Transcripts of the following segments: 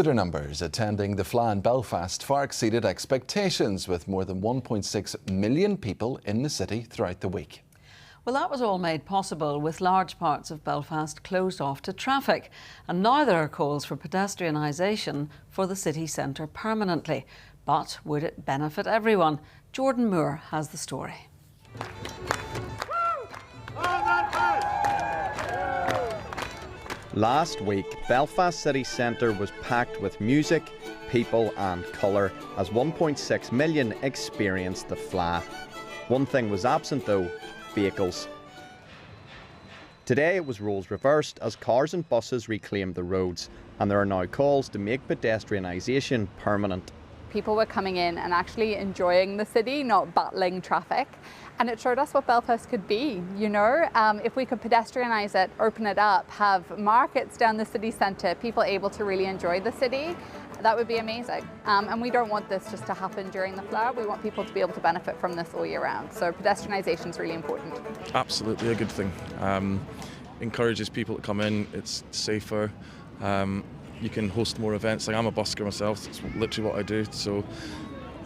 Visitor numbers attending the Fleadh in Belfast far exceeded expectations, with more than 1.6 million people in the city throughout the week. Well, that was all made possible with large parts of Belfast closed off to traffic, and now there are calls for pedestrianisation for the city centre permanently. But would it benefit everyone? Jordan Moore has the story. Last week, Belfast City Centre was packed with music, people and colour as 1.6 million experienced the Fleadh. One thing was absent though: vehicles. Today it was roles reversed as cars and buses reclaimed the roads, and there are now calls to make pedestrianisation permanent. People were coming in and actually enjoying the city, not battling traffic. And it showed us what Belfast could be, you know. If we could pedestrianise it, open it up, have markets down the city centre, people able to really enjoy the city, that would be amazing. And we don't want this just to happen during the Fleadh. We want people to be able to benefit from this all year round. So pedestrianisation is really important. Absolutely a good thing. Encourages people to come in, it's safer. You can host more events. Like, I'm a busker myself, it's literally what I do, so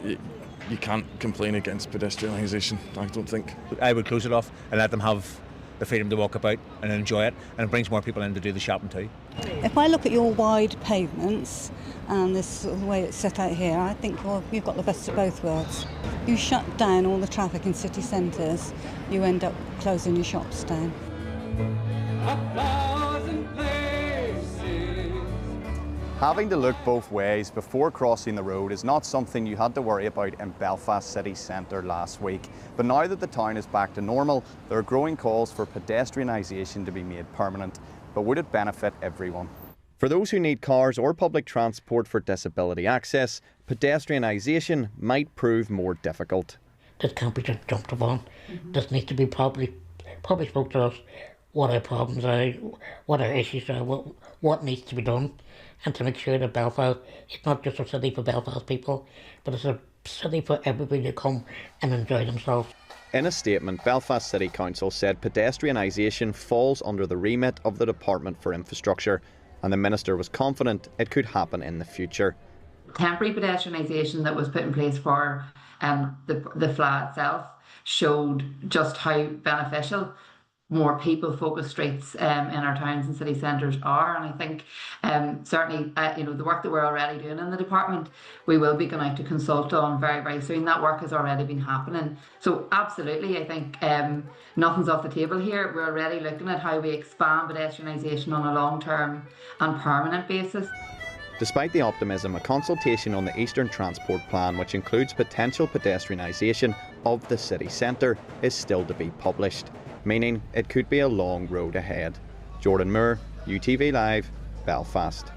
you can't complain against pedestrianisation, I don't think. I would close it off and let them have the freedom to walk about and enjoy it, and it brings more people in to do the shopping too. If I look at your wide pavements and this sort of the way it's set out here, I think, well, you've got the best of both worlds. You shut down all the traffic in city centres, you end up closing your shops down. Having to look both ways before crossing the road is not something you had to worry about in Belfast City Centre last week. But now that the town is back to normal, there are growing calls for pedestrianisation to be made permanent. But would it benefit everyone? For those who need cars or public transport for disability access, pedestrianisation might prove more difficult. This can't be just jumped upon. This needs to be probably spoke to us, what our problems are, what our issues are, what needs to be done, and to make sure that Belfast is not just a city for Belfast people, but it's a city for everybody to come and enjoy themselves. In a statement, Belfast City Council said pedestrianisation falls under the remit of the Department for Infrastructure, and the Minister was confident it could happen in the future. Temporary pedestrianisation that was put in place for the Fleadh itself showed just how beneficial more people-focused streets in our towns and city centres are, and I think certainly the work that we're already doing in the department, we will be going out to consult on very, very soon. That work has already been happening. So absolutely, I think nothing's off the table here. We're already looking at how we expand pedestrianisation on a long-term and permanent basis. Despite the optimism, a consultation on the Eastern Transport Plan, which includes potential pedestrianisation of the city centre, is still to be published, meaning it could be a long road ahead. Jordan Moore, UTV Live, Belfast.